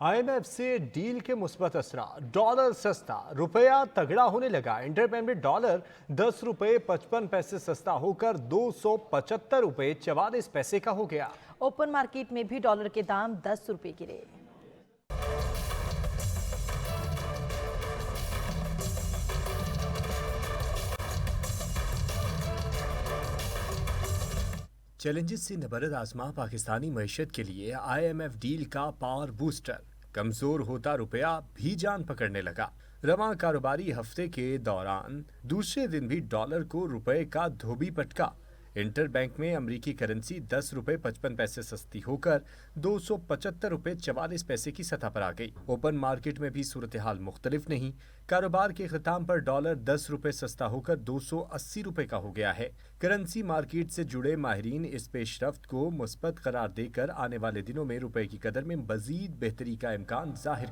IMF से deal के मुस्बत असरा, डॉलर सस्ता, रुपया तगड़ा होने लगा। इंटरबैंक में डॉलर 10 रुपये 55 पैसे सस्ता होकर 275 रुपये 44 पैसे का हो गया। ओपन मार्केट में भी डॉलर के दाम 10 रुपये गिरे। चैलेंजेस से नबरद आजमा पाकिस्तानी मईशत के लिए आईएमएफ डील का पावर बूस्टर। कमजोर होता रुपया भी जान पकड़ने लगा। रवां कारोबारी हफ्ते के दौरान दूसरे दिन भी डॉलर को रुपए का धोबी पटका। इंटरबैंक में अमरीकी करेंसी 10 रुपये 55 पैसे सस्ती होकर 275 रुपये 44 पैसे की सतह पर आ गई। ओपन मार्केट में भी सूरत हाल मुख्तलिफ नहीं। कारोबार के अख्ताम पर डॉलर 10 रुपये सस्ता होकर 280 रुपये का हो गया है। करेंसी मार्केट से जुड़े माहिरीन इस पेशरफ्त को मुस्बत करार देकर आने वाले दिनों में रुपए की कदर में मजीद बेहतरी का इम्कान जाहिर